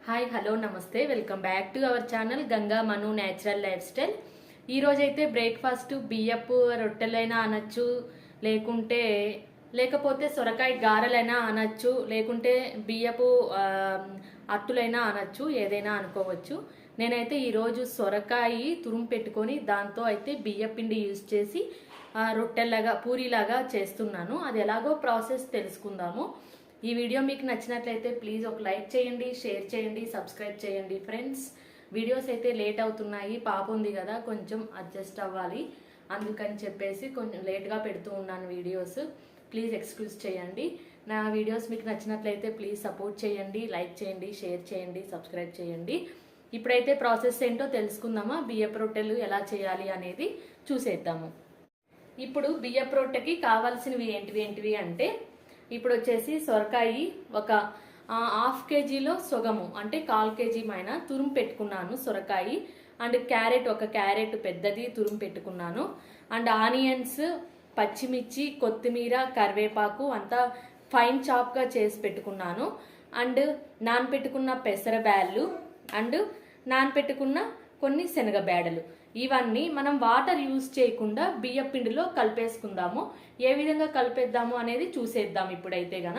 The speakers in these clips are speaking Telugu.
హాయ్ హలో నమస్తే welcome back to our channel Ganga Manu natural life style. ఈరోజైతే బ్రేక్ఫాస్ట్ బియ్యపు రొట్టెలైనా అనొచ్చు, లేకపోతే సొరకాయ గారెలైనా అనొచ్చు, లేకుంటే బియ్యపు అట్టులైనా అనొచ్చు, ఏదైనా అనుకోవచ్చు. నేనైతే ఈరోజు సొరకాయ తురుము పెట్టుకొని దాంతో అయితే బియ్యపిండి యూజ్ చేసి రొట్టెలాగా పూరీలాగా చేస్తున్నాను. అది ఎలాగో ప్రాసెస్ తెలుసుకుందాము. ఈ వీడియో మీకు నచ్చినట్లయితే ప్లీజ్ ఒక లైక్ చేయండి, షేర్ చేయండి, సబ్స్క్రైబ్ చేయండి ఫ్రెండ్స్. వీడియోస్ అయితే లేట్ అవుతున్నాయి, పాప ఉంది కదా, కొంచెం అడ్జస్ట్ అవ్వాలి, అందుకని చెప్పేసి కొంచెం లేట్గా పెడుతూ ఉన్నాను వీడియోస్. ప్లీజ్ ఎక్స్క్యూజ్ చేయండి. నా వీడియోస్ మీకు నచ్చినట్లయితే ప్లీజ్ సపోర్ట్ చేయండి, లైక్ చేయండి, షేర్ చేయండి, సబ్స్క్రైబ్ చేయండి. ఇప్పుడైతే ప్రాసెస్ ఏంటో తెలుసుకుందామా. బియ్యపు రొట్టెలు ఎలా చేయాలి అనేది చూసేద్దాము. ఇప్పుడు బియ్యపు రొట్టెకి కావాల్సినవి ఏంటివి అంటే, ఇప్పుడు వచ్చేసి సొరకాయ ఒక 1/2 కేజీలో సొగము అంటే 1/4 కేజీ మైన తురుము పెట్టుకున్నాను సొరకాయ. అండ్ ఒక క్యారెట్ పెద్దది తురుము పెట్టుకున్నాను. అండ్ ఆనియన్స్, పచ్చిమిర్చి, కొత్తిమీర, కరివేపాకు అంతా ఫైన్ చాప్గా చేసి పెట్టుకున్నాను. అండ్ నానపెట్టుకున్న పెసరబ్యాళ్ళు అండ్ నానపెట్టుకున్న కొన్ని శనగబేడలు. ఇవన్నీ మనం వాటర్ యూజ్ చేయకుండా బియ్య పిండిలో కలిపేసుకుందాము. ఏ విధంగా కలిపేద్దాము అనేది చూసేద్దాం ఇప్పుడైతే గన.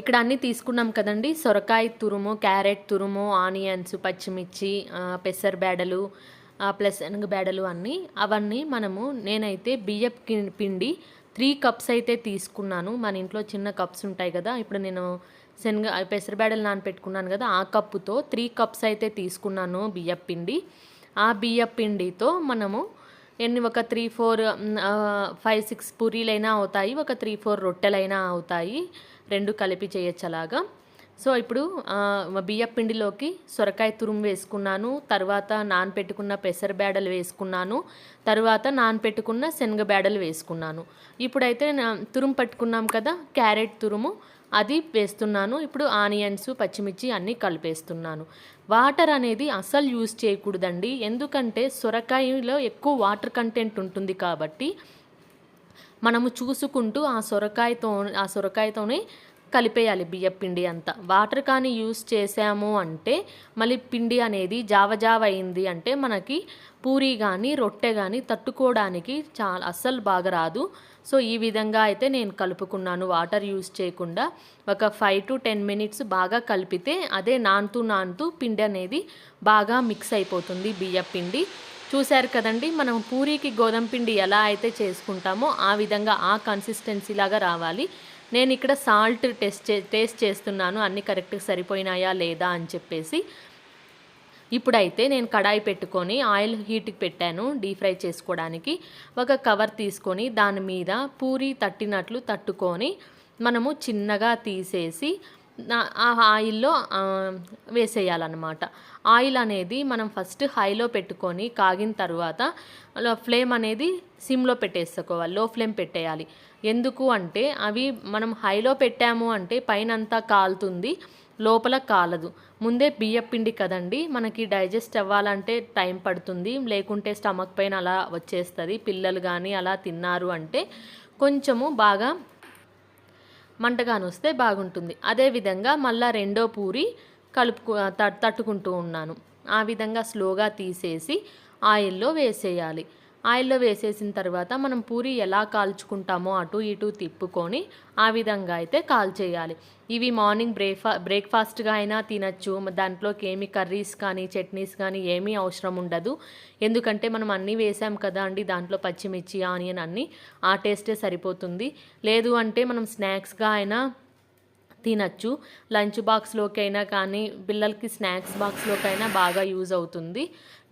ఇక్కడ అన్నీ తీసుకున్నాం కదండి. సొరకాయ తురుము, క్యారెట్ తురుము, ఆనియన్స్, పచ్చిమిర్చి, పెసరబేడలు ప్లస్ శనగబేడలు అవన్నీ నేనైతే బియ్యపు పిండి 3 కప్స్ అయితే తీసుకున్నాను. మన ఇంట్లో చిన్న కప్స్ ఉంటాయి కదా, ఇప్పుడు నేను పెసరబేడలు నానపెట్టుకున్నాను కదా, ఆ కప్పుతో 3 కప్స్ అయితే తీసుకున్నాను బియ్యపు పిండి. ఆ బియ్యపు పిండితో ఒక 3-4 5-6 పూరీలైనా అవుతాయి, ఒక 3-4 రొట్టెలైనా అవుతాయి, 2 కలిపి చేయొచ్చు అలాగా. సో ఇప్పుడు బియ్యపు పిండిలోకి సొరకాయ తురుము వేసుకున్నాను, తర్వాత నానపెట్టుకున్న పెసరబేడలు వేసుకున్నాను, తర్వాత నానపెట్టుకున్న శనగబేడలు వేసుకున్నాను. ఇప్పుడైతే తురుము పట్టుకున్నాం కదా, క్యారెట్ తురుము అది వేస్తున్నాను. ఇప్పుడు ఆనియన్స్, పచ్చిమిర్చి అన్నీ కలిపేస్తున్నాను. వాటర్ అనేది అసలు యూజ్ చేయకూడదండి, ఎందుకంటే సొరకాయలో ఎక్కువ వాటర్ కంటెంట్ ఉంటుంది కాబట్టి మనము చూసుకుంటూ ఆ సొరకాయతోనే కలిపేయాలి బియ్యపు పిండి అంతా. వాటర్ కానీ యూస్ చేసాము అంటే మళ్ళీ పిండి అనేది జావ అయింది అంటే మనకి పూరి కానీ రొట్టె కానీ తట్టుకోవడానికి అస్సలు బాగా రాదు. సో ఈ విధంగా అయితే నేను కలుపుకున్నాను, వాటర్ యూస్ చేయకుండా. ఒక 5 to 10 minutes బాగా కలిపితే అదే నానుతూ పిండి అనేది బాగా మిక్స్ అయిపోతుంది బియ్యపు పిండి. చూశారు కదండి, మనం పూరీకి గోధుమ పిండి ఎలా అయితే చేసుకుంటామో ఆ విధంగా ఆ కన్సిస్టెన్సీ లాగా రావాలి. నేను ఇక్కడ సాల్ట్ టేస్ట్ చేస్తున్నాను, అన్నీ కరెక్ట్గా సరిపోయినాయా లేదా అని చెప్పేసి. ఇప్పుడైతే నేను కడాయి పెట్టుకొని ఆయిల్ హీట్కి పెట్టాను డీప్ ఫ్రై చేసుకోవడానికి. ఒక కవర్ తీసుకొని దాని మీద పూరి తట్టినట్లు తట్టుకొని మనము చిన్నగా తీసేసి ఆ ఆయిల్లో వేసేయాలన్నమాట. ఆయిల్ అనేది మనం ఫస్ట్ హైలో పెట్టుకొని కాగిన తర్వాత ఫ్లేమ్ అనేది సిమ్లో పెట్టేసుకోవాలి, లో ఫ్లేమ్ పెట్టేయాలి. ఎందుకు అంటే అవి మనం హైలో పెట్టాము అంటే పైనంతా కాలుతుంది, లోపల కాలదు. ముందే బియ్యపు పిండి కదండి, మనకి డైజెస్ట్ అవ్వాలంటే టైం పడుతుంది, లేకుంటే స్టమక్ పెయిన్ అలా వచ్చేస్తుంది. పిల్లలు కానీ అలా తిన్నారు అంటే కొంచెము బాగా మంటగాని వస్తే బాగుంటుంది. అదేవిధంగా మళ్ళీ రెండో పూరి తట్టుకుంటూ ఉన్నాను. ఆ విధంగా స్లోగా తీసేసి ఆయిల్లో వేసేయాలి. ఆయిల్లో వేసేసిన తర్వాత మనం పూరి ఎలా కాల్చుకుంటామో అటు ఇటు తిప్పుకొని ఆ విధంగా అయితే కాల్చేయాలి. ఇవి మార్నింగ్ బ్రేక్ఫాస్ట్గా అయినా తినచ్చు. దాంట్లోకి ఏమి కర్రీస్ కానీ చట్నీస్ కానీ ఏమీ అవసరం ఉండదు, ఎందుకంటే మనం అన్నీ వేసాం కదా అండి దాంట్లో, పచ్చిమిర్చి, ఆనియన్ అన్నీ, ఆ టేస్టే సరిపోతుంది. లేదు అంటే మనం స్నాక్స్గా అయినా తినచ్చు. లంచ్ బాక్స్లోకి అయినా కానీ పిల్లలకి స్నాక్స్ బాక్స్లోకైనా బాగా యూజ్ అవుతుంది.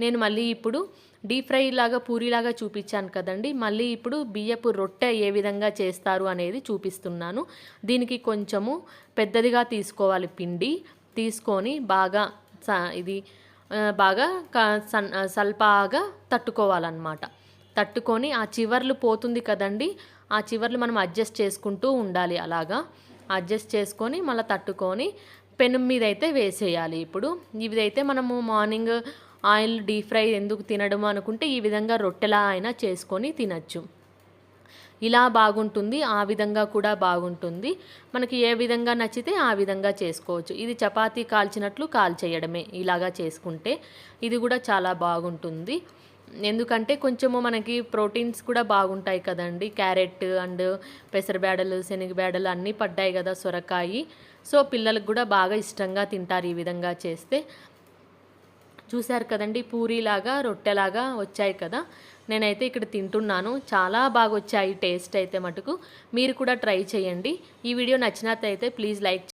నేను మళ్ళీ ఇప్పుడు డీప్ ఫ్రై లాగా పూరీలాగా చూపించాను కదండి, మళ్ళీ ఇప్పుడు బియ్యపు రొట్టె ఏ విధంగా చేస్తారు అనేది చూపిస్తున్నాను. దీనికి కొంచెము పెద్దదిగా తీసుకోవాలి పిండి, తీసుకొని బాగా సల్పాగా తట్టుకోవాలన్నమాట. తట్టుకొని ఆ చివర్లు పోతుంది కదండి, ఆ చివర్లు మనం అడ్జస్ట్ చేసుకుంటూ ఉండాలి. అలాగా అడ్జస్ట్ చేసుకొని మళ్ళీ తట్టుకొని పెను మీద అయితే వేసేయాలి. ఇప్పుడు ఇదైతే మనము మార్నింగ్ ఆయిల్ డీప్ ఫ్రై ఎందుకు తినడం అనుకుంటే ఈ విధంగా రొట్టెలా అయినా చేసుకొని తినచ్చు. ఇలా బాగుంటుంది, ఆ విధంగా కూడా బాగుంటుంది. మనకి ఏ విధంగా నచ్చితే ఆ విధంగా చేసుకోవచ్చు. ఇది చపాతీ కాల్చినట్లు కాల్చేయడమే ఇలాగా చేసుకుంటే. ఇది కూడా చాలా బాగుంటుంది. ఎందుకంటే కొంచెము మనకి ప్రోటీన్స్ కూడా బాగుంటాయి కదండీ. క్యారెట్ అండ్ పెసరబేడలు, శనగబేడలు అన్నీ పడ్డాయి కదా సొరకాయి. సో పిల్లలకు కూడా బాగా ఇష్టంగా తింటారు ఈ విధంగా చేస్తే. చూశారు కదండి, పూరీలాగా రొట్టెలాగా వచ్చాయి కదా. నేనైతే ఇక్కడ తింటున్నాను. చాలా బాగా వచ్చాయి టేస్ట్ అయితే మటుకు. మీరు కూడా ట్రై చేయండి. ఈ వీడియో నచ్చినట్లయితే ప్లీజ్ లైక్